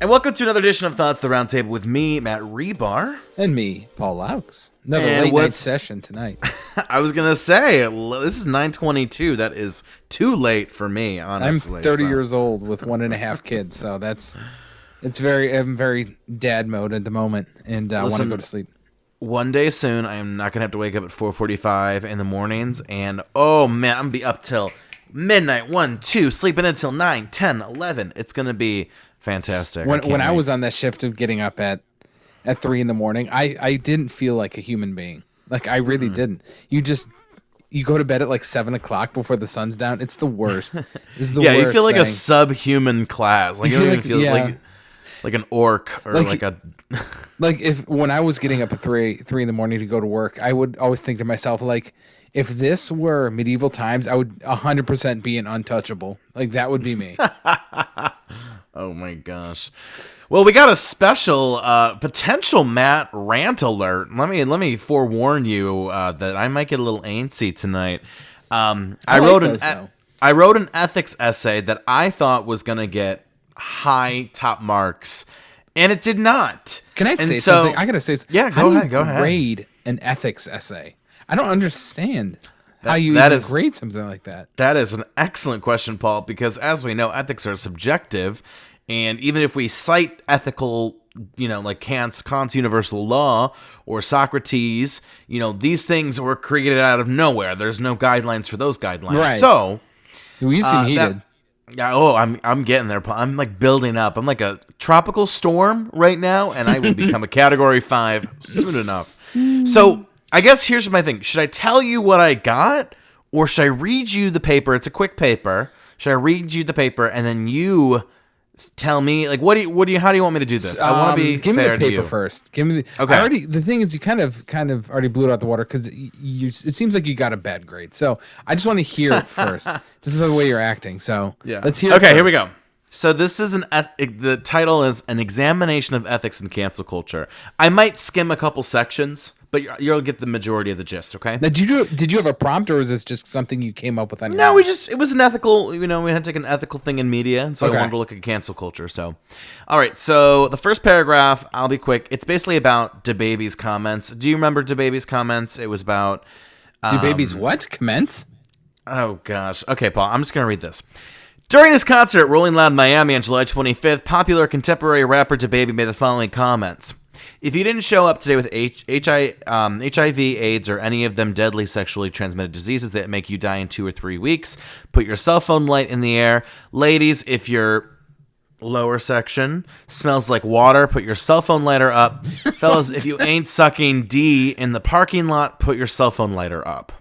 And welcome to another edition of Thoughts the Roundtable with me, Matt Rebar. And me, Paul Laux. Another And late night session tonight. I was going to say, this is 9:22. That is too late for me, honestly. I'm 30 years old with 1.5 kids, so I'm very dad mode at the moment, and I want to go to sleep. One day soon, I am not going to have to wake up at 4:45 in the mornings, and oh man, I'm going to be up till midnight, 1, 2, sleeping until 9, 10, 11. It's going to be fantastic. When I was on that shift of getting up at 3 in the morning, I didn't feel like a human being. Like, I really didn't. You go to bed at like 7 o'clock before the sun's down. It's the worst. It's the worst you feel like thing. a subhuman class. Like, you don't even feel like an orc or like a... Like, when I was getting up at 3 in the morning to go to work, I would always think to myself, like, if this were medieval times, I would 100% be an untouchable. Like, that would be me. Oh my gosh. Well, we got a special potential Matt rant alert. Let me forewarn you that I might get a little antsy tonight. I wrote an ethics essay that I thought was going to get high top marks, and it did not. Can I say something? I got to say something. Yeah, go ahead. Grade an ethics essay. I don't understand how you grade something like that. That is an excellent question, Paul, because as we know, ethics are subjective. And even if we cite ethical, like Kant's universal law or Socrates, these things were created out of nowhere. There's no guidelines for those guidelines. Right. So we seem heated. I'm getting there. I'm like building up. I'm like a tropical storm right now, and I will become a Category 5 soon enough. So I guess here's my thing. Should I tell you what I got, or should I read you the paper? It's a quick paper. Should I read you the paper, and then you tell me, like, how do you want me to do this? I want to be give fair me the paper to you. first. Give me the. Okay. The thing is, you kind of already blew it out the water because it seems like you got a bad grade. So I just want to hear it first. This is the way you're acting. So yeah, let's hear. Okay, it here we go. So this is the title is an examination of ethics and cancel culture. I might skim a couple sections, but you'll get the majority of the gist, okay? Now, did you have a prompt, or was this just something you came up with on your No, own? it was an ethical, we had to take an ethical thing in media, and so I wanted to look at cancel culture, so. All right, so the first paragraph, I'll be quick. It's basically about DaBaby's comments. Do you remember DaBaby's comments? It was about... DaBaby's what? Comments? Oh, gosh. Okay, Paul, I'm just going to read this. During his concert at Rolling Loud Miami on July 25th, popular contemporary rapper DaBaby made the following comments. If you didn't show up today with HIV, AIDS, or any of them deadly sexually transmitted diseases that make you die in 2 or 3 weeks, put your cell phone light in the air. Ladies, if your lower section smells like water, put your cell phone lighter up. Fellas, if you ain't sucking D in the parking lot, put your cell phone lighter up.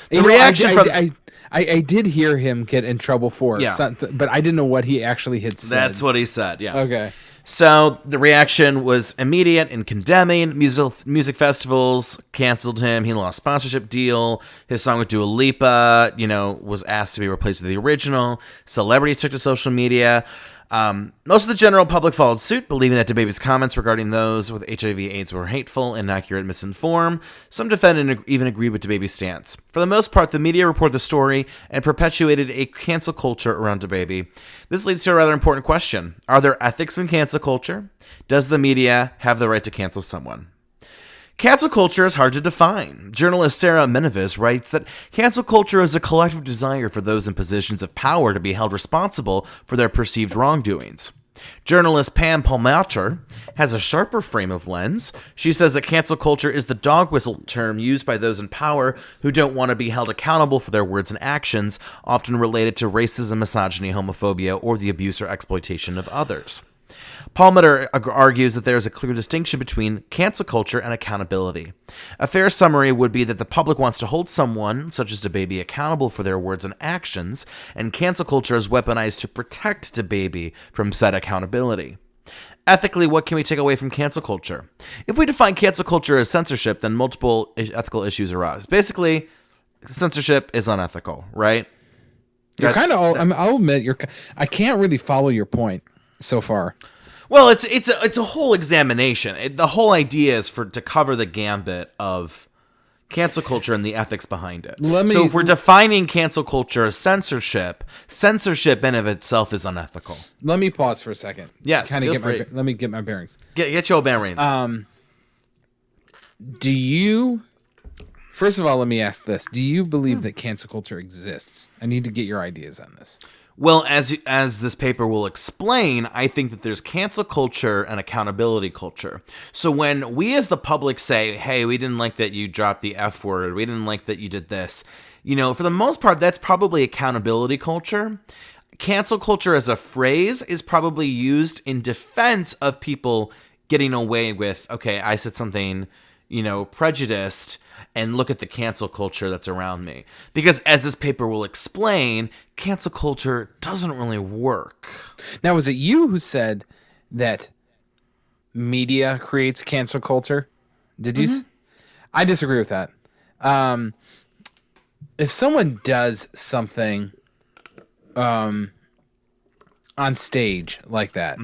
The reaction I did hear him get in trouble for it, but I didn't know what he actually had said. That's what he said, yeah. Okay. So the reaction was immediate and condemning. Music festivals canceled him. He lost sponsorship deal. His song with Dua Lipa, was asked to be replaced with the original. Celebrities took to social media. Most of the general public followed suit, believing that DaBaby's comments regarding those with HIV/AIDS were hateful, inaccurate, and misinformed. Some defended and even agreed with DaBaby's stance. For the most part, the media reported the story and perpetuated a cancel culture around DaBaby. This leads to a rather important question. Are there ethics in cancel culture? Does the media have the right to cancel someone? Cancel culture is hard to define. Journalist Sarah Menovis writes that cancel culture is a collective desire for those in positions of power to be held responsible for their perceived wrongdoings. Journalist Pam Palmater has a sharper frame of lens. She says that cancel culture is the dog whistle term used by those in power who don't want to be held accountable for their words and actions, often related to racism, misogyny, homophobia, or the abuse or exploitation of others. Palmater argues that there is a clear distinction between cancel culture and accountability. A fair summary would be that the public wants to hold someone, such as DaBaby, accountable for their words and actions, and cancel culture is weaponized to protect DaBaby from said accountability. Ethically, what can we take away from cancel culture? If we define cancel culture as censorship, then multiple ethical issues arise. Basically, censorship is unethical, right? You're kind of. I'll admit, I can't really follow your point so far. Well, it's a whole examination. The whole idea is to cover the gambit of, cancel culture and the ethics behind it. Let me- So if we're defining cancel culture as censorship in of itself is unethical. Let me pause for a second. Yes, Kinda feel get free. let me get my bearings. Get your bearings. Do you? First of all, let me ask this: do you believe that cancel culture exists? I need to get your ideas on this. Well, as this paper will explain, I think that there's cancel culture and accountability culture. So when we as the public say, hey, we didn't like that you dropped the F word, we didn't like that you did this, for the most part, that's probably accountability culture. Cancel culture as a phrase is probably used in defense of people getting away with, okay, I said something, prejudiced, and look at the cancel culture that's around me. Because as this paper will explain, cancel culture doesn't really work. Now, was it you who said that media creates cancel culture? Did you? I disagree with that. If someone does something on stage like that,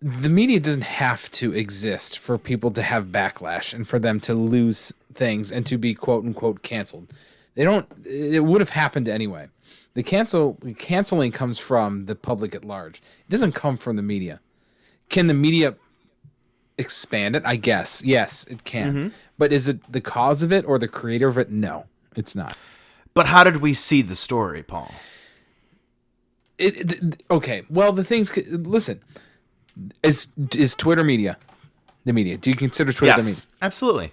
the media doesn't have to exist for people to have backlash and for them to lose things and to be quote unquote canceled. They don't. It would have happened anyway. The canceling comes from the public at large. It doesn't come from the media. Can the media expand it? I guess yes, it can. But is it the cause of it or the creator of it? No, it's not. But how did we see the story, Paul? Okay. Well, the things. Listen, is Twitter media? The media. Do you consider Twitter the media? Yes, absolutely.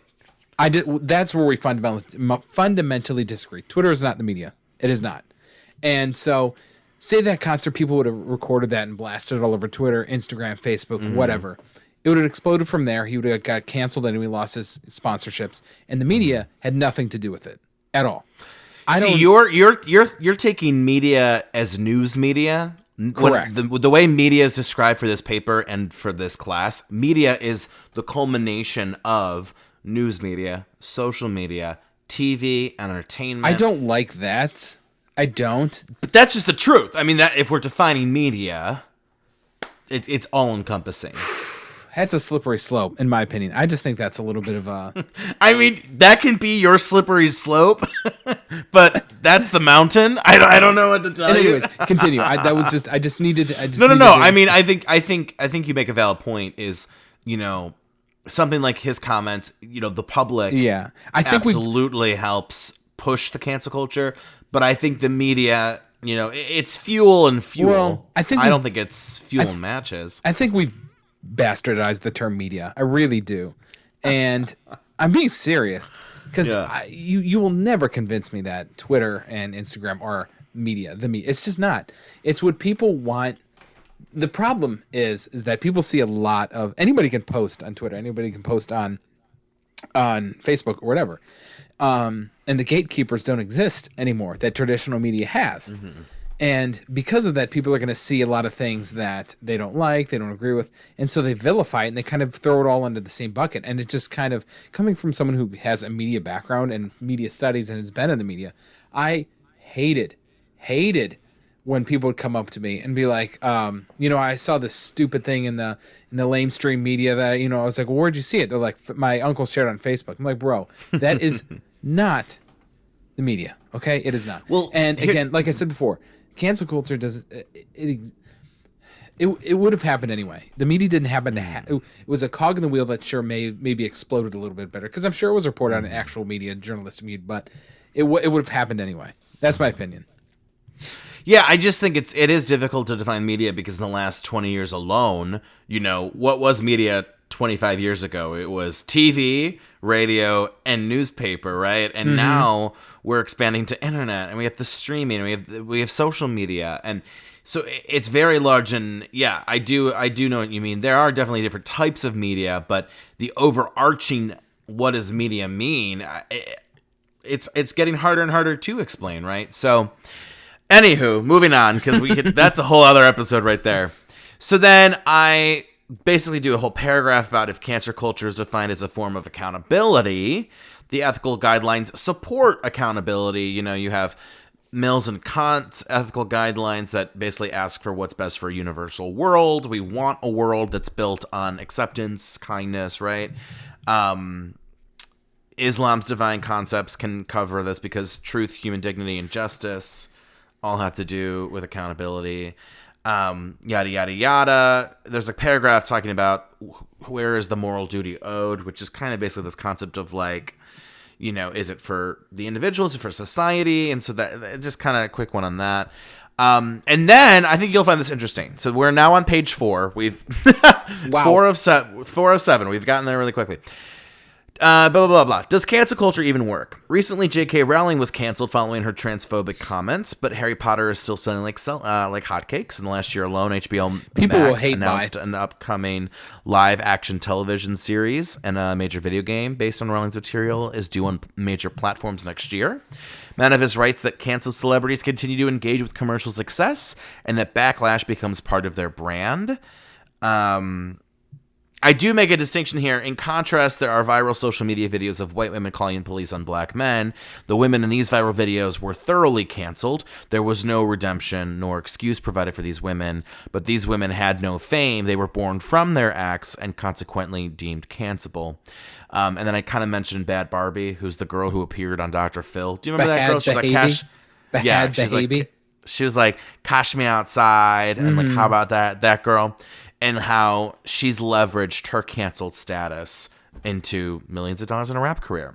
I did. That's where we fundamentally disagree. Twitter is not the media. It is not. And so, say that concert, people would have recorded that and blasted it all over Twitter, Instagram, Facebook, whatever. It would have exploded from there. He would have got canceled and he lost his sponsorships. And the media had nothing to do with it at all. You're taking media as news media. Correct. The way media is described for this paper and for this class, media is the culmination of news media, social media, TV, entertainment. I don't like that. I don't. But that's just the truth. I mean, that if we're defining media, it's all encompassing. That's a slippery slope, in my opinion. I just think that's a little bit of a. I mean, that can be your slippery slope, but that's the mountain. I don't know what to tell you. Anyways, continue. I just needed. No. I mean, I think you make a valid point. Is something like his comments. The public. Yeah, I think absolutely helps push the cancel culture, but I think the media. It's fuel and fuel. Well, I don't think it's fuel and matches. I think we've bastardized the term media. I really do. And I'm being serious because you will never convince me that Twitter and Instagram are media. It's just not. It's what people want. The problem is that people see a lot of anybody can post on Twitter, anybody can post on Facebook or whatever. And the gatekeepers don't exist anymore that traditional media has. And because of that, people are going to see a lot of things that they don't like, they don't agree with. And so they vilify it and they kind of throw it all into the same bucket. And it just kind of, coming from someone who has a media background and media studies and has been in the media, I hated when people would come up to me and be like, I saw this stupid thing in the lamestream media that, I was like, well, where'd you see it? They're like, my uncle shared it on Facebook. I'm like, bro, that is not the media. Okay. It is not. Well, and again, like I said before, cancel culture it would have happened anyway. The media didn't happen to it was a cog in the wheel that sure maybe exploded a little bit better because I'm sure it was reported on actual media, journalistic media, but it would have happened anyway. That's my opinion. Yeah, I just think it is difficult to define media because in the last 20 years alone, what was media 25 years ago? It was TV, radio, and newspaper, right? And now we're expanding to internet, and we have the streaming, and we have social media, and so it's very large. And yeah, I do know what you mean. There are definitely different types of media, but the overarching what does media mean? It's getting harder and harder to explain, right? So, anywho, moving on because that's a whole other episode right there. So then I basically do a whole paragraph about if cancel culture is defined as a form of accountability, the ethical guidelines support accountability. You have Mills and Kant's ethical guidelines that basically ask for what's best for a universal world. We want a world that's built on acceptance, kindness, right? Islam's divine concepts can cover this because truth, human dignity, and justice all have to do with accountability. Yada, yada, yada. There's a paragraph talking about where is the moral duty owed, which is kind of basically this concept of like, is it for the individual, is it for society? And so that just kind of a quick one on that. And then I think you'll find this interesting. So we're now on page 4. We've Wow. 4 of 7. We've gotten there really quickly. Blah, blah, blah, blah. Does cancel culture even work? Recently, J.K. Rowling was canceled following her transphobic comments, but Harry Potter is still selling like hotcakes. In the last year alone, HBO People will Max hate announced an upcoming live-action television series, and a major video game based on Rowling's material is due on major platforms next year. Manavis writes that canceled celebrities continue to engage with commercial success, and that backlash becomes part of their brand. I do make a distinction here. In contrast, there are viral social media videos of white women calling in police on black men. The women in these viral videos were thoroughly canceled. There was no redemption nor excuse provided for these women, but these women had no fame. They were born from their acts and consequently deemed cancelable. And then I kind of mentioned Bad Barbie, who's the girl who appeared on Dr. Phil. Do you remember that girl? She's like, she was like, cash me outside. And like, how about that girl? And how she's leveraged her canceled status into millions of dollars in a rap career.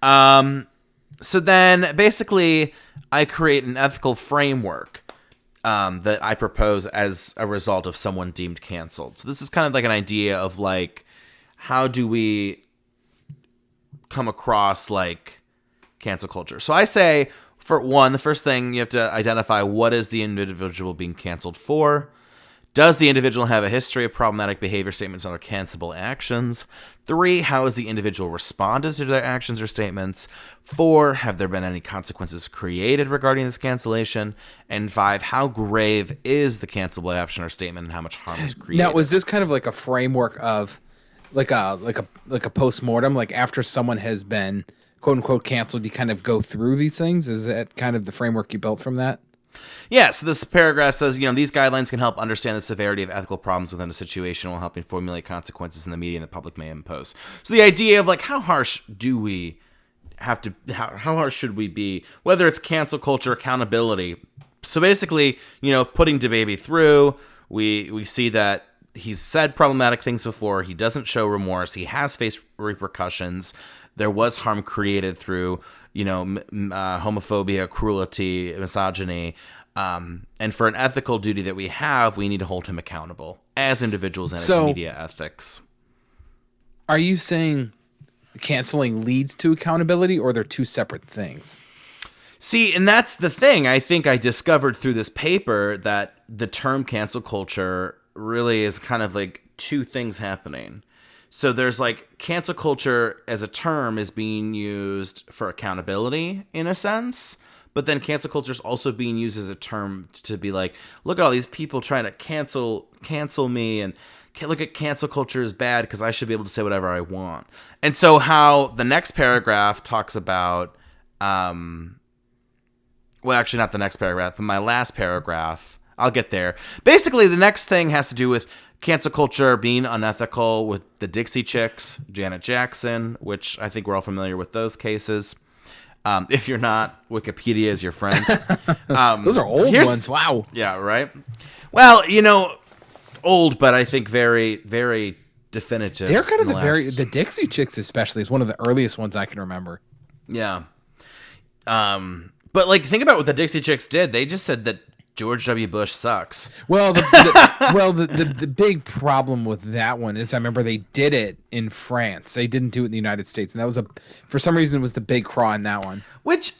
So then, basically, I create an ethical framework that I propose as a result of someone deemed canceled. So this is kind of like an idea of, like, how do we come across, like, cancel culture? So I say, for one, the first thing, you have to identify what is the individual being canceled for. Does the individual have a history of problematic behavior, statements, and other cancelable actions? 3, how has the individual responded to their actions or statements? 4, have there been any consequences created regarding this cancellation? And 5, how grave is the cancelable action or statement, and how much harm is created? Now, was this kind of like a framework of like a post-mortem, like after someone has been quote unquote canceled, you kind of go through these things? Is that kind of the framework you built from that? Yeah, so this paragraph says, these guidelines can help understand the severity of ethical problems within a situation while helping formulate consequences in the media and the public may impose. So the idea of, like, how harsh do we have to, how harsh should we be, whether it's cancel culture, accountability. So basically, putting DaBaby through, we see that he's said problematic things before. He doesn't show remorse. He has faced repercussions. There was harm created through homophobia, cruelty, misogyny. And for an ethical duty that we have, we need to hold him accountable as individuals and as media ethics. Are you saying canceling leads to accountability, or they're two separate things? See, and that's the thing. I think I discovered through this paper that the term cancel culture really is kind of like two things happening. So there's like cancel culture as a term is being used for accountability in a sense, but then cancel culture is also being used as a term to be like, look at all these people trying to cancel me, and look at cancel culture is bad because I should be able to say whatever I want. And so how the next paragraph talks about, well, actually not the next paragraph, but my last paragraph, I'll get there. Basically, the next thing has to do with cancel culture being unethical with the Dixie Chicks, Janet Jackson, which I think we're all familiar with those cases. If you're not, Wikipedia is your friend. Those are old ones. Wow. Yeah, right? Well, old, but I think very, very definitive. They're kind of the Dixie Chicks especially is one of the earliest ones I can remember. Yeah. But like, think about what the Dixie Chicks did. They just said that George W. Bush sucks. Well, the big problem with that one is I remember they did it in France. They didn't do it in the United States, and that was for some reason it was the big craw in that one. Which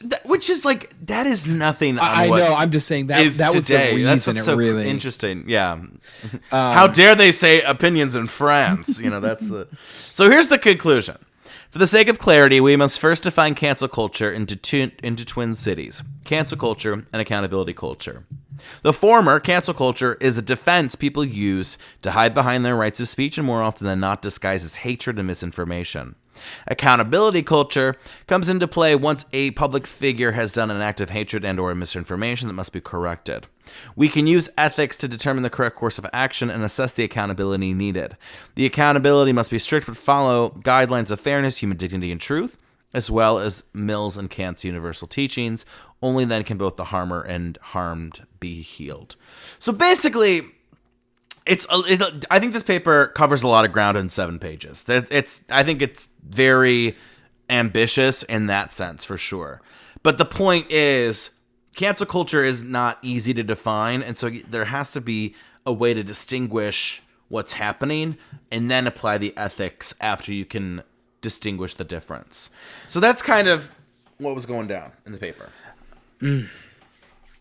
is like, that is nothing. I know. I'm just saying that was today. The reason. That's what's so really interesting. Yeah. How dare they say opinions in France? That's the. So here's the conclusion. For the sake of clarity, we must first define cancel culture into twin cities: cancel culture and accountability culture. The former, cancel culture, is a defense people use to hide behind their rights of speech and more often than not disguises hatred and misinformation. Accountability culture comes into play once a public figure has done an act of hatred and or misinformation that must be corrected. We can use ethics to determine the correct course of action and assess the accountability needed. The accountability must be strict but follow guidelines of fairness, human dignity, and truth, as well as Mill's and Kant's universal teachings. Only then can both the harmer and harmed be healed. So basically, I think this paper covers a lot of ground in 7 pages. I think it's very ambitious in that sense, for sure. But the point is, cancel culture is not easy to define, and so there has to be a way to distinguish what's happening and then apply the ethics after you can distinguish the difference. So that's kind of what was going down in the paper.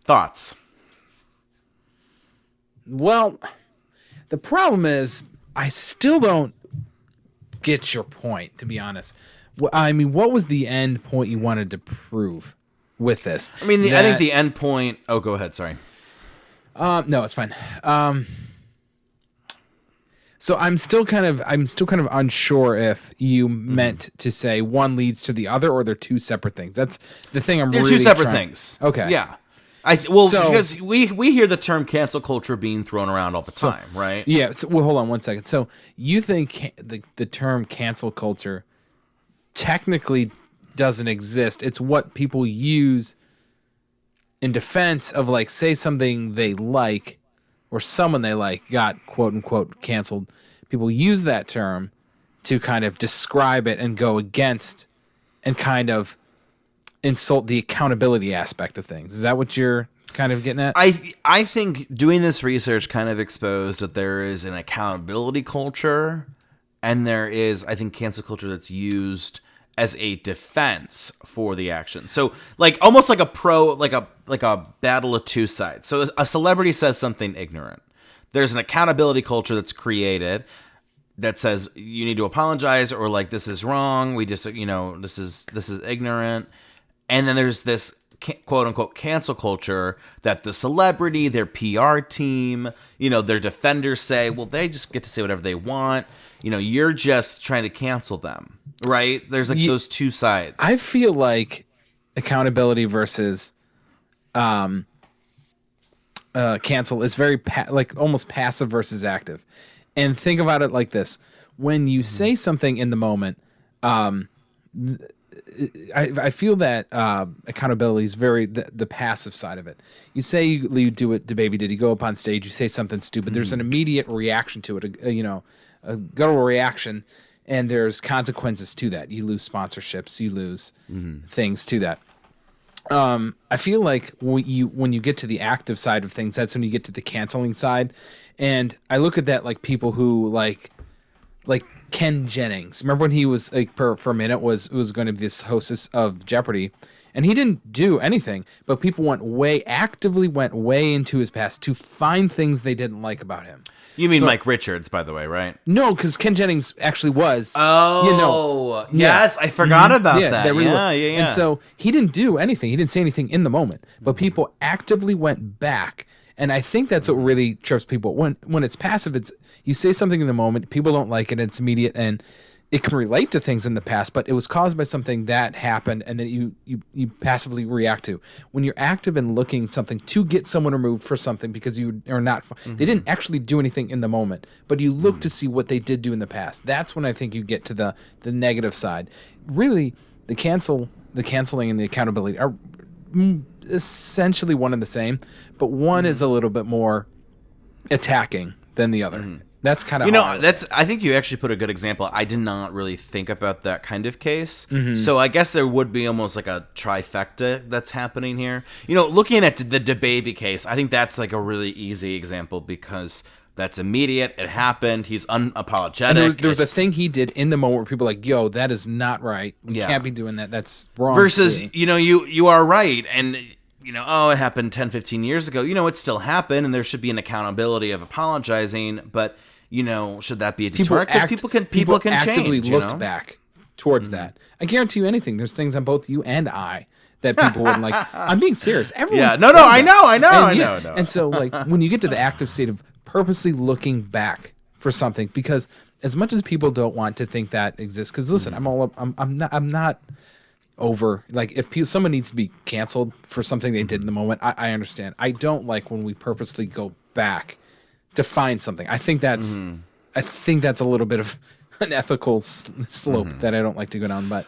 Thoughts? Well, the problem is I still don't get your point, to be honest. I mean, what was the end point you wanted to prove with this? I mean, I think the end point... Oh, go ahead. Sorry. No, it's fine. So I'm still kind of unsure if you meant to say one leads to the other or they're two separate things. That's the thing I'm They're really two separate things. Okay. Yeah. Because we hear the term cancel culture being thrown around all the time, right? Yeah. So, well, hold on one second. So you think the term cancel culture technically doesn't exist? It's what people use in defense of, like, say something they like or someone they like got quote unquote canceled. People use that term to kind of describe it and go against and kind of insult the accountability aspect of things. Is that what you're kind of getting at? I think doing this research kind of exposed that there is an accountability culture, and there is, I think, cancel culture that's used as a defense for the action. So, like, almost like a battle of two sides. So a celebrity says something ignorant. There's an accountability culture that's created that says you need to apologize, or like, this is wrong. We just, this is ignorant. And then there's this quote unquote cancel culture that the celebrity, their PR team, their defenders say, well, they just get to say whatever they want. You're just trying to cancel them, right? There's like those two sides. I feel like accountability versus cancel is very almost passive versus active. And think about it like this. When you say something in the moment, I feel that accountability is very the passive side of it. You say you do it to Baby Diddy, go up on stage, you say something stupid. There's an immediate reaction to it, a guttural reaction, and there's consequences to that. You lose sponsorships, you lose things to that. I feel like when you get to the active side of things, that's when you get to the canceling side. And I look at that like people who like Ken Jennings. Remember when he was like for a minute was going to be this hostess of Jeopardy, and he didn't do anything, but people actively went way into his past to find things they didn't like about him. You mean Mike Richards, by the way, right? No, because Ken Jennings actually was. Oh, yes, I forgot about that. Really yeah. And so he didn't do anything. He didn't say anything in the moment, but people actively went back. And I think that's what really trips people. When it's passive, it's you say something in the moment, people don't like it, it's immediate, and it can relate to things in the past, but it was caused by something that happened, and then you passively react to. When you're active and looking something to get someone removed for something because you are not, they didn't actually do anything in the moment, but you look to see what they did do in the past. That's when I think you get to the negative side. Really, the canceling and the accountability are essentially one and the same, but one is a little bit more attacking than the other. That's kind of I think you actually put a good example. I did not really think about that kind of case. So I guess there would be almost like a trifecta that's happening here. Looking at the DaBaby case, I think that's like a really easy example because that's immediate. It happened. He's unapologetic. There was a thing he did in the moment where people were like, yo, that is not right. You can't be doing that. That's wrong. Versus, you are right. And it happened 10, 15 years ago. It still happened, and there should be an accountability of apologizing, but, should that be a deterrent? Because people can actively change, looked back towards that. I guarantee you anything. There's things on both you and I that people wouldn't like. I'm being serious. Everyone I know. And so, like, when you get to the active state of purposely looking back for something, because as much as people don't want to think that exists, because listen, I'm not over, like, if someone needs to be canceled for something they did in the moment, I understand. I don't like when we purposely go back to find something. I think that's a little bit of an ethical slope that I don't like to go down. But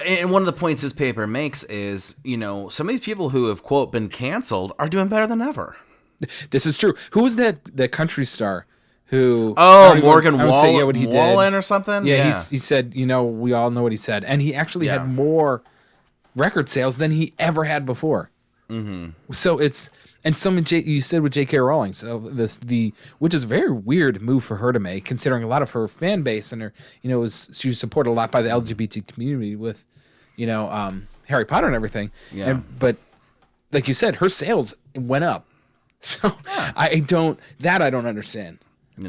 and one of the points this paper makes is, some of these people who have, quote, been canceled are doing better than ever. This is true. Who was that country star who? Morgan Wallen or something. Yeah, he said, we all know what he said, and he actually had more record sales than he ever had before. Mm-hmm. So you said with J.K. Rowling, so which is a very weird move for her to make, considering a lot of her fan base and her, she was supported a lot by the LGBT community with, Harry Potter and everything. Yeah. But like you said, her sales went up. So I don't understand.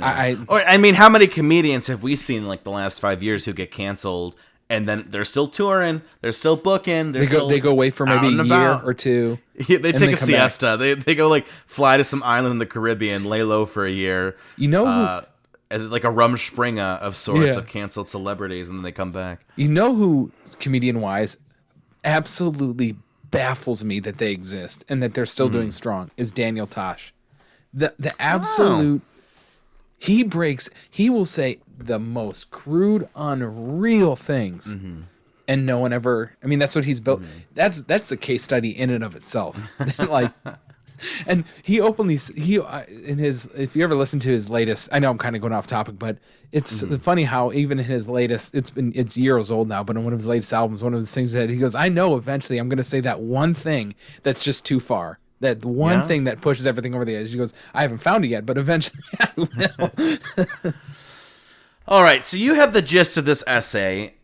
How many comedians have we seen like the last 5 years who get canceled and then they're still touring, they're still booking, they go away for maybe a year or two. Yeah, they take a siesta. They go like fly to some island in the Caribbean, lay low for a year. Like a Rumspringa of sorts of canceled celebrities, and then they come back. Who, comedian wise, absolutely baffles me that they exist and that they're still doing strong is Daniel Tosh. The absolute he will say the most crude, unreal things, and no one ever. I mean, that's what he's built. That's a case study in and of itself. Like, and he openly in his. If you ever listen to his latest, I know I'm kind of going off topic, but it's funny how even in his latest, it's years old now, but in one of his latest albums, one of the things that he goes, I know eventually I'm going to say that one thing that's just too far. That one thing that pushes everything over the edge. He goes, I haven't found it yet, but eventually I will. All right, so you have the gist of this essay.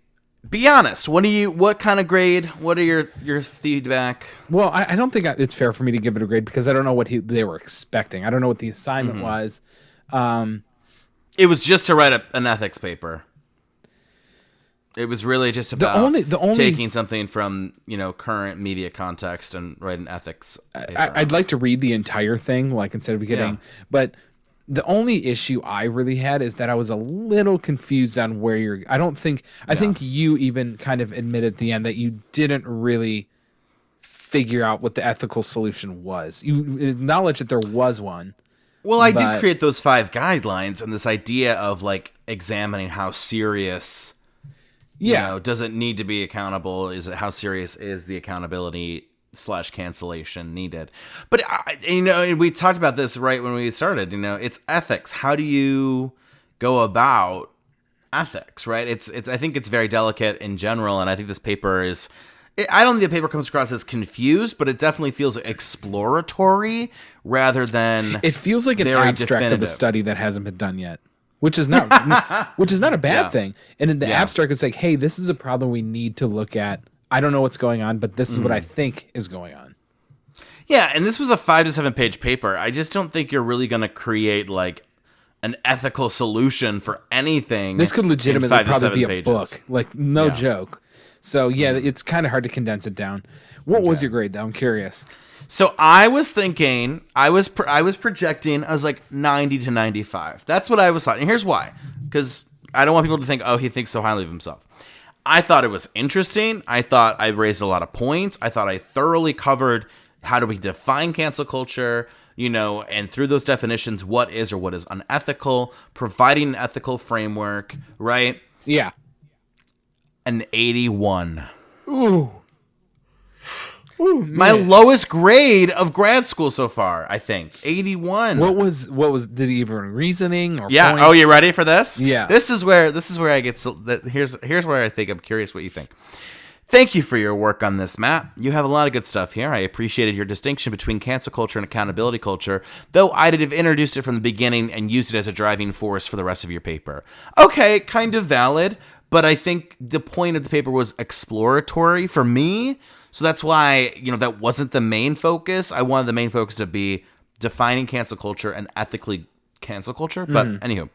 Be honest. What kind of grade? What are your feedback? Well, I don't think it's fair for me to give it a grade because I don't know what they were expecting. I don't know what the assignment was. It was just to write an ethics paper. It was really just about taking something from current media context and write an ethics paper. I'd like to read the entire thing, like instead of getting, but the only issue I really had is that I was a little confused on where I think you even kind of admitted at the end that you didn't really figure out what the ethical solution was. You acknowledged that there was one. Well, I did create those 5 guidelines and this idea of like examining how serious. Does it need to be accountable? How serious is the accountability / cancellation needed? But we talked about this right when we started. It's ethics. How do you go about ethics? Right? I think it's very delicate in general, and I think this paper is. I don't think the paper comes across as confused, but it definitely feels exploratory rather than. It feels like an abstract definitive. Of a study that hasn't been done yet. Which is not a bad thing. And in the abstract, it's like, hey, this is a problem we need to look at. I don't know what's going on, but this is what I think is going on. Yeah, and this was a 5 to 7 page paper. I just don't think you're really going to create like an ethical solution for anything. This could legitimately probably be a book, like no joke. So it's kind of hard to condense it down. What was your grade, though? I'm curious. So I was thinking, I was projecting, I was like 90 to 95. That's what I was thought. And here's why. Because I don't want people to think, he thinks so highly of himself. I thought it was interesting. I thought I raised a lot of points. I thought I thoroughly covered how do we define cancel culture, and through those definitions, what is or what is unethical, providing an ethical framework, right? Yeah. An 81. Ooh. Ooh, my lowest grade of grad school so far, I think. 81. What was did he even reasoning or points? Oh, you ready for this? Yeah. This is where I get here's where I think I'm curious what you think. Thank you for your work on this, Matt. You have a lot of good stuff here. I appreciated your distinction between cancel culture and accountability culture, though I'd have introduced it from the beginning and used it as a driving force for the rest of your paper. Okay, kind of valid, but I think the point of the paper was exploratory for me. So that's why, that wasn't the main focus. I wanted the main focus to be defining cancel culture and ethically cancel culture. But anywho,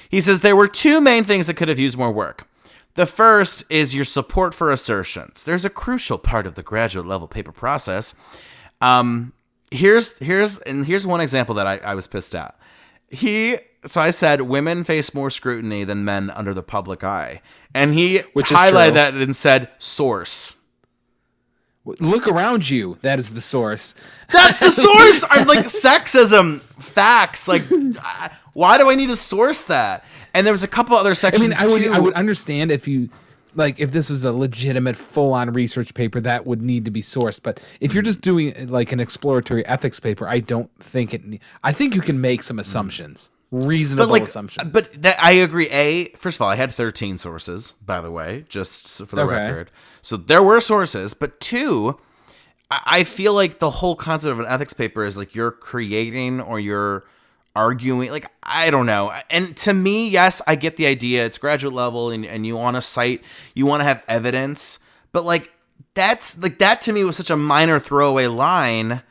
he says there were 2 main things that could have used more work. The first is your support for assertions. There's a crucial part of the graduate level paper process. Here's one example that I was pissed at. He I said women face more scrutiny than men under the public eye. And he Which is highlighted true. that and said source. Look around you. That is the source. That's the source. I'm like sexism, facts. Like, why do I need to source that? And there was a couple other I sections. mean, I would understand if you like if this was a legitimate full-on research paper that would need to be sourced. But if you're just doing like an exploratory ethics paper, I don't think I think you can make some assumptions, reasonable assumptions. But that, I agree. First of all, I had 13 sources, by the way, just for the Okay. record. So there were sources. But two, I feel like the whole concept of an ethics paper is like you're creating or you're arguing. Like, I don't know. And to me, yes, I get the idea. It's graduate level and you want to cite, you want to have evidence. But like, that's like that to me was such a minor throwaway line.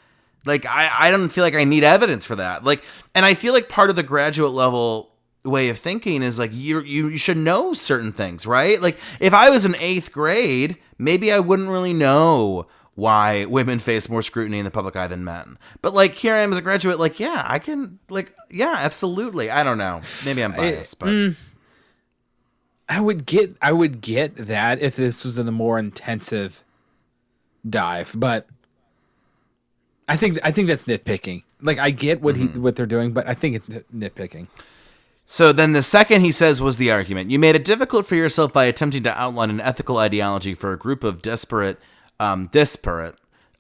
Like, I don't feel like I need evidence for that. Like, and I feel like part of the graduate level way of thinking is like you should know certain things, right? Like, if I was in 8th grade, maybe I wouldn't really know why women face more scrutiny in the public eye than men. But like, here I am as a graduate, like, yeah, I can, like, yeah, absolutely. I don't know. Maybe I'm biased, but I would get that if this was in a more intensive dive, but I think that's nitpicking. Like, I get what they're doing, but I think it's nitpicking. So then the second he says was the argument. You made it difficult for yourself by attempting to outline an ethical ideology for a group of disparate,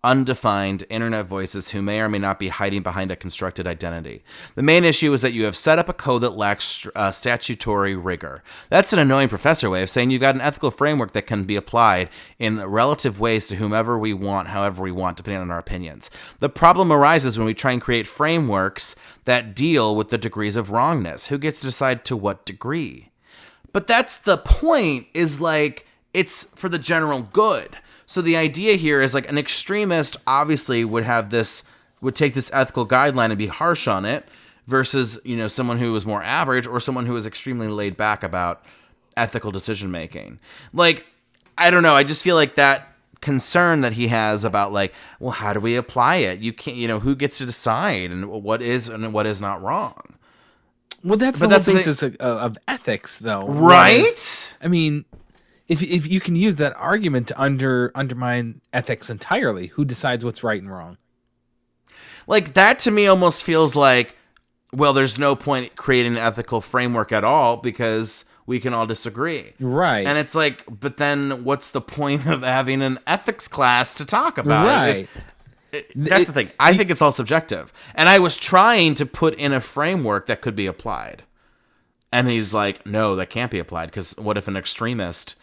undefined internet voices who may or may not be hiding behind a constructed identity. The main issue is that you have set up a code that lacks statutory rigor. That's an annoying professor way of saying you've got an ethical framework that can be applied in relative ways to whomever we want, however we want, depending on our opinions. The problem arises when we try and create frameworks that deal with the degrees of wrongness. Who gets to decide to what degree? But that's the point, is like, it's for the general good. So the idea here is like an extremist obviously would take this ethical guideline and be harsh on it versus, you know, someone who was more average or someone who is extremely laid back about ethical decision making. Like, I don't know. I just feel like that concern that he has about like, well, how do we apply it? You can't, you know, who gets to decide and what is not wrong? Well, that's the basis of ethics, though. Right? I mean, if you can use that argument to undermine ethics entirely, who decides what's right and wrong? Like, that to me almost feels like, well, there's no point creating an ethical framework at all because we can all disagree. Right. And it's like, but then what's the point of having an ethics class to talk about? Right. That's the thing. I think it's all subjective. And I was trying to put in a framework that could be applied. And he's like, no, that can't be applied because what if an extremist,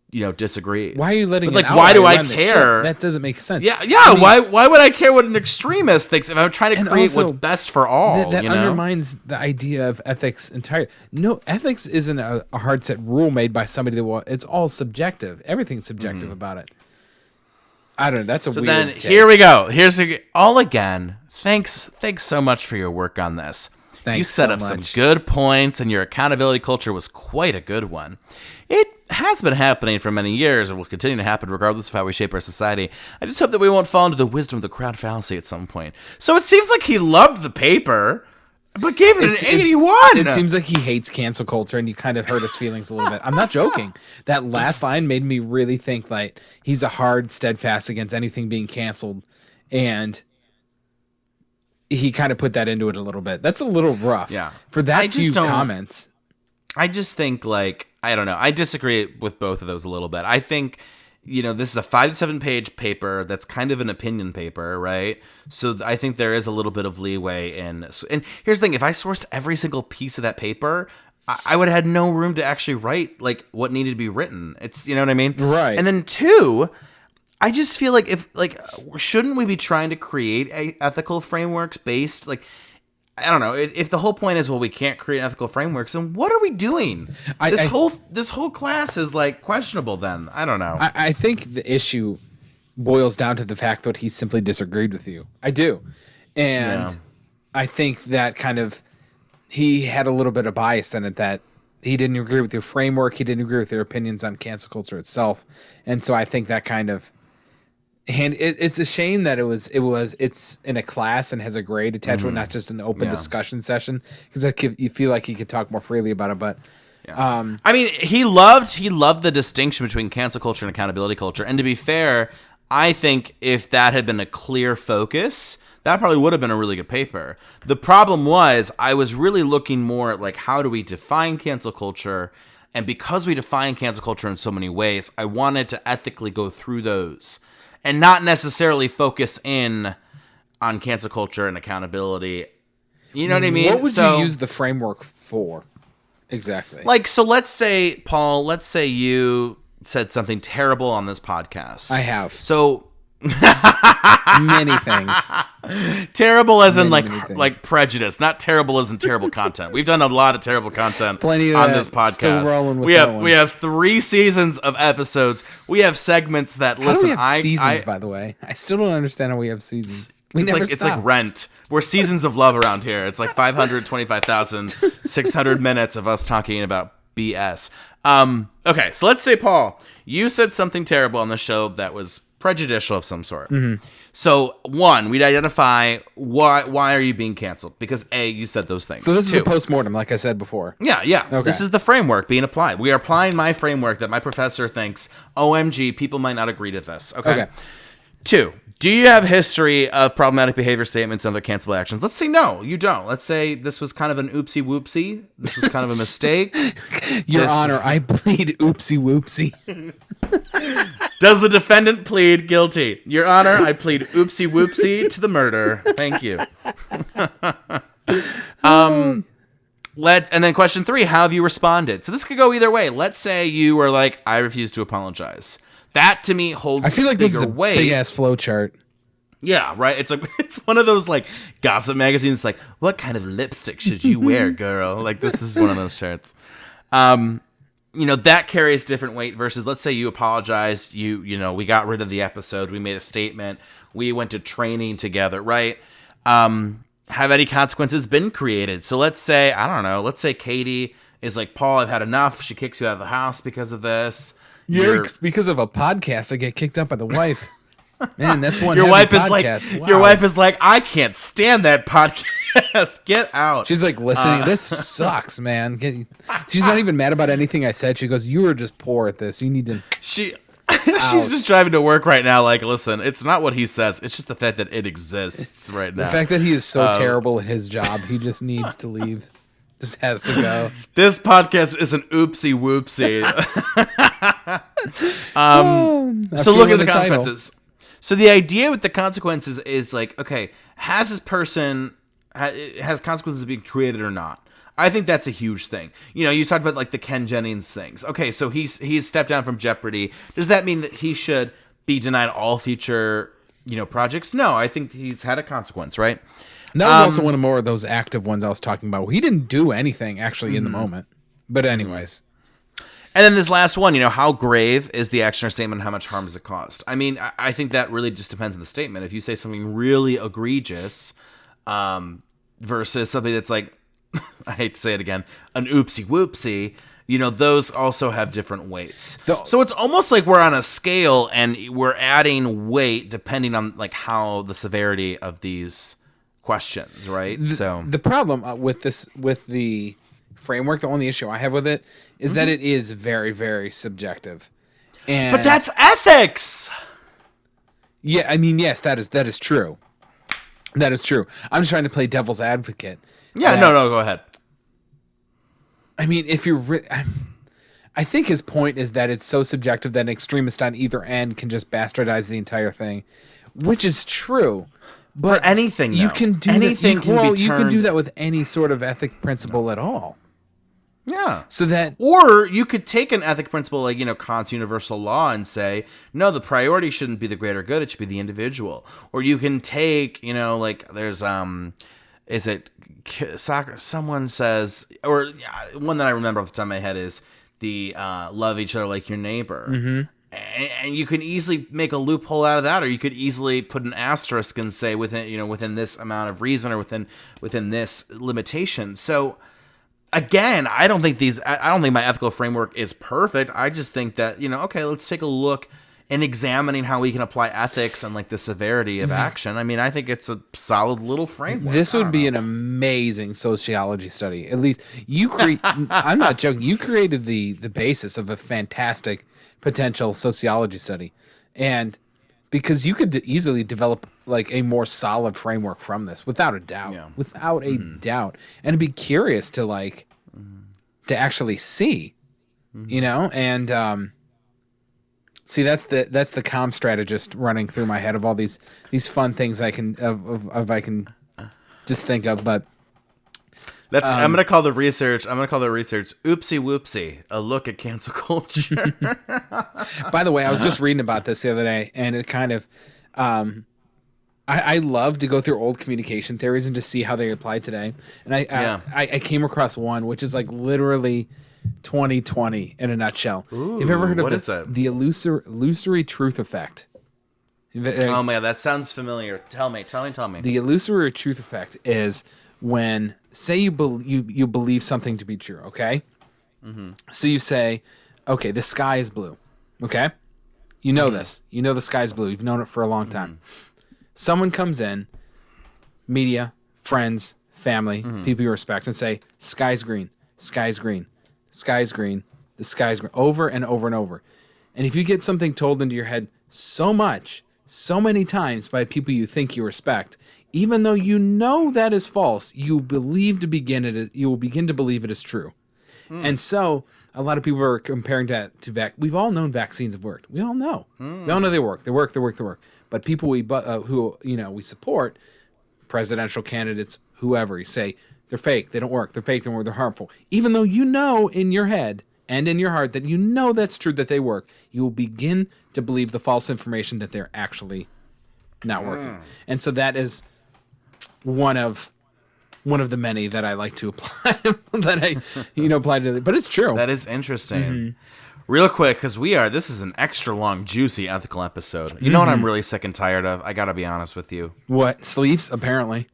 you know, disagrees? Why are you letting like, an why do outlier I run the care? ship? That doesn't make sense. Yeah. I mean, why would I care what an extremist thinks if I'm trying to create also, what's best for all? That you know? undermines the idea of ethics entirely. No, ethics isn't a hard set rule made by somebody that will. It's all subjective. Everything's subjective about it. I don't know. That's a so weird then take. here we go. Here's all again. Thanks so much for your work on this. Thanks you set so up some much. good points, and your accountability culture was quite a good one. It has been happening for many years and will continue to happen regardless of how we shape our society. I just hope that we won't fall into the wisdom of the crowd fallacy at some point. So it seems like he loved the paper, but gave it an 81. It seems like he hates cancel culture, and you kind of hurt his feelings a little bit. I'm not joking. That last line made me really think like he's a hard steadfast against anything being canceled, and he kind of put that into it a little bit. That's a little rough. Yeah. For that I just few don't- comments. I just think, like, I don't know. I disagree with both of those a little bit. I think, you know, this is a 5 to 7 page paper that's kind of an opinion paper, right? So I think there is a little bit of leeway in. And here's the thing. If I sourced every single piece of that paper, I would have had no room to actually write, like, what needed to be written. It's, you know what I mean? Right. And then two, I just feel like shouldn't we be trying to create ethical frameworks based, like, I don't know. If the whole point is, well, we can't create ethical frameworks, then what are we doing? This whole class is like questionable. Then I don't know. I think the issue boils down to the fact that he simply disagreed with you. I do, and Yeah. I think that kind of he had a little bit of bias in it, that he didn't agree with your framework. He didn't agree with your opinions on cancel culture itself, and so I think that kind of And it's a shame that it's in a class and has a grade attached to it, not just an open discussion session, because you feel like he could talk more freely about it. But I mean, he loved the distinction between cancel culture and accountability culture. And to be fair, I think if that had been a clear focus, that probably would have been a really good paper. The problem was I was really looking more at like, how do we define cancel culture? And because we define cancel culture in so many ways, I wanted to ethically go through those and not necessarily focus in on cancel culture and accountability. You know what I mean? What would you use the framework for? Exactly. Like, so let's say, Paul, you said something terrible on this podcast. I have. So many things. Terrible as in like prejudice, not terrible as in terrible content. We've done a lot of terrible content Plenty of on that. this podcast. Still rolling with we have 3 seasons of episodes. We have segments that How do listen. we have seasons, by the way? I still don't understand how we have seasons. It's like Rent. We're seasons of love around here. It's like 525,600 minutes of us talking about BS. Okay, so let's say, Paul, you said something terrible on the show that was prejudicial of some sort. Mm-hmm. So, 1, we'd identify why are you being canceled? Because A, you said those things. So this 2, is a postmortem, like I said before. Yeah. Okay. This is the framework being applied. We are applying my framework that my professor thinks, OMG, people might not agree to this. Okay. 2, do you have history of problematic behavior statements and other cancelable actions? Let's say no, you don't. Let's say this was kind of an oopsie whoopsie. This was kind of a mistake. Your Honor, I plead oopsie whoopsie. Does the defendant plead guilty? Your Honor, I plead oopsie whoopsie to the murder. Thank you. And then question 3, how have you responded? So this could go either way. Let's say you were like, I refuse to apologize. That to me holds I feel like this is a weight. big ass flow chart. Yeah, right. It's one of those like gossip magazines. Like, what kind of lipstick should you wear, girl? Like, this is one of those charts. That carries different weight versus, let's say you apologized. We got rid of the episode. We made a statement. We went to training together, right? Have any consequences been created? So let's say, I don't know. Let's say Katie is like, Paul, I've had enough. She kicks you out of the house because of this. Because of a podcast, I get kicked out by the wife. Man, that's one. Your wife is podcast. like, wow. Your wife is like, I can't stand that podcast. Get out. She's like, listening. This sucks, man. She's not even mad about anything I said. She goes, you were just poor at this. You need to. She's just driving to work right now. Like, listen, it's not what he says. It's just the fact that it exists right now. The fact that he is so terrible at his job, he just needs to leave. Just has to go. This podcast is an oopsie whoopsie. So look at the consequences. So the idea with the consequences is like, okay, has this person has consequences being created or not? I think that's a huge thing. You talked about like the Ken Jennings things. Okay, so he's stepped down from Jeopardy. Does that mean that he should be denied all future projects? No, I think he's had a consequence, right? That was also one of more of those active ones I was talking about. He didn't do anything actually in the moment. But anyways. And then this last one, how grave is the action or statement and how much harm does it cause? I mean, I think that really just depends on the statement. If you say something really egregious versus something that's like, I hate to say it again, an oopsie whoopsie, those also have different weights. So it's almost like we're on a scale and we're adding weight depending on like how the severity of these questions, right? The problem with the framework, the only issue I have with it is that it is very, very subjective. But that's ethics. Yeah, I mean, yes, that is true. That is true. I'm just trying to play devil's advocate. Yeah, no, go ahead. I mean, if you're, I think his point is that it's so subjective that an extremist on either end can just bastardize the entire thing, which is true. But for anything, you can do anything. You can do that with any sort of ethic principle at all. Yeah. So that, or you could take an ethic principle like Kant's universal law and say, no, the priority shouldn't be the greater good; it should be the individual. Or you can take, like there's is it soccer? Someone says, or one that I remember off the top of my head is the love each other like your neighbor. Mm-hmm. And you can easily make a loophole out of that, or you could easily put an asterisk and say within this amount of reason or within this limitation. So again, I don't think my ethical framework is perfect. I just think that okay, let's take a look in examining how we can apply ethics and like the severity of action. I mean, I think it's a solid little framework. This would be an amazing sociology study. At least you create. I'm not joking. You created the basis of a fantastic potential sociology study, and because you could easily develop like a more solid framework from this, without a doubt, without a doubt, and to be curious to like to actually see, you know, and see that's the comm strategist running through my head of all these fun things I can I can just think of, but. I'm gonna call the research. Oopsie whoopsie, a look at cancel culture. By the way, I was just reading about this the other day, and it kind of, I love to go through old communication theories and just see how they apply today. And I came across one which is like literally 2020 in a nutshell. Ooh, you've ever heard of what this? is that? The illusory truth effect. Oh man, that sounds familiar. Tell me. The illusory truth effect is when, say you believe something to be true, okay? Mm-hmm. So you say, okay, the sky is blue, okay? You know this. You know the sky's blue. You've known it for a long time. Someone comes in, media, friends, family, people you respect, and say, sky's green, sky's green, sky's green, the sky's green, over and over and over. And if you get something told into your head so many times by people you think you respect, even though you know that is false, you will begin to believe it is true. And so a lot of people are comparing that to we've all known vaccines have worked. We all know. We all know they work. They work. But people who we support, presidential candidates, whoever, you say they're fake. They don't work. They're fake. They're harmful. Even though you know in your head and in your heart that you know that's true, that they work, you will begin to believe the false information that they're actually not working. And so that is one of the many that I like to apply that I apply to, but it's true. That is interesting. Real quick, because this is an extra long, juicy ethical episode. You know what I'm really sick and tired of? I gotta be honest with you. What? Sleeves? Apparently.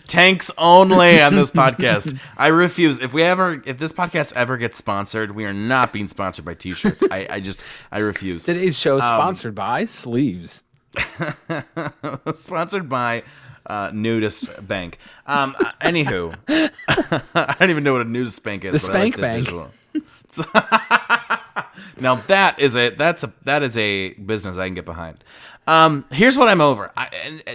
Tanks only on this podcast. I refuse. If this podcast ever gets sponsored, we are not being sponsored by t-shirts. I refuse. Today's show is sponsored by Sleeves. Sponsored by Nudist Bank. Anywho, I don't even know what a nudist bank is. The Spank Bank. Now that is a business I can get behind. Here's what I'm over.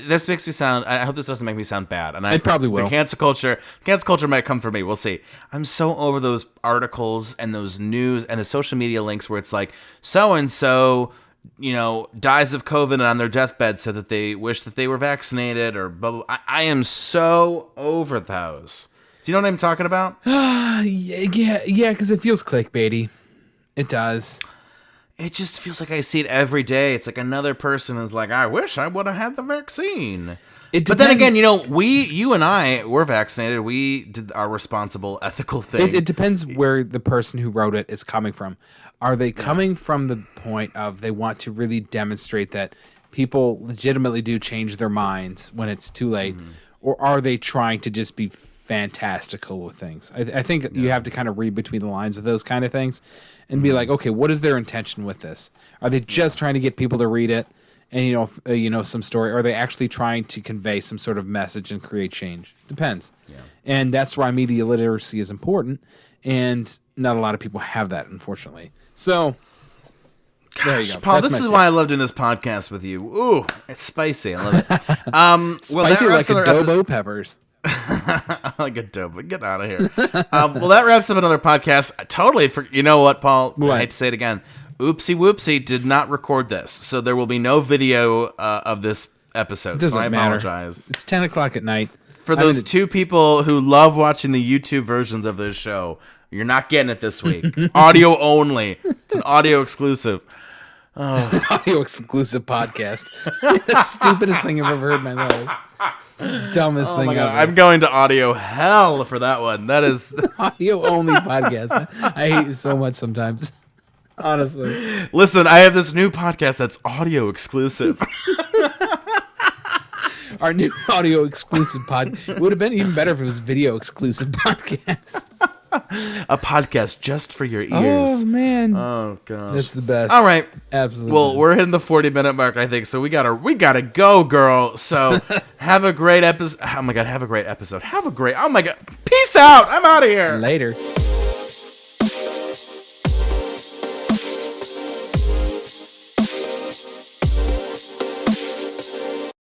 This makes me sound. I hope this doesn't make me sound bad. And it probably will. The cancel culture might come for me. We'll see. I'm so over those articles and those news and the social media links where it's like so and so, dies of COVID and on their deathbed said that they wish that they were vaccinated or blah, blah. I am so over those. Do you know what I'm talking about? Yeah, because it feels clickbaity. It does. It just feels like I see it every day. It's like another person is like, I wish I would have had the vaccine. But then again, you and I were vaccinated. We did our responsible, ethical thing. It depends where the person who wrote it is coming from. Are they coming from the point of they want to really demonstrate that people legitimately do change their minds when it's too late? Or are they trying to just be fantastical with things? I think you have to kind of read between the lines with those kind of things and be like, okay, what is their intention with this? Are they just trying to get people to read it and some story? Or are they actually trying to convey some sort of message and create change? Depends. Yeah. And that's why media literacy is important, and not a lot of people have that, unfortunately. So there you go. Paul, this is why I love doing this podcast with you. Ooh, it's spicy. I love it. Spicy like adobo peppers. Like adobo. Get out of here. That wraps up another podcast. Totally. You know what, Paul? What? I hate to say it again. Oopsie whoopsie did not record this, so there will be no video of this episode. Doesn't so I matter. apologize. It's 10 o'clock at night. For those two people who love watching the YouTube versions of this show, you're not getting it this week. Audio only. It's an audio exclusive. Audio exclusive podcast. The stupidest thing I've ever heard in my life. Dumbest thing ever. I'm going to audio hell for that one. That is audio only podcast. I hate you so much sometimes. Honestly. Listen, I have this new podcast that's audio exclusive. Our new audio exclusive pod. It would have been even better if it was video exclusive podcast. A podcast just for your ears. Oh man, Oh gosh. that's the best. All right. Absolutely. Well, we're hitting the 40-minute mark, I think, so we gotta go, girl. So have a great episode. Oh my god, have a great episode. Oh my god. Peace out. I'm out of here. Later.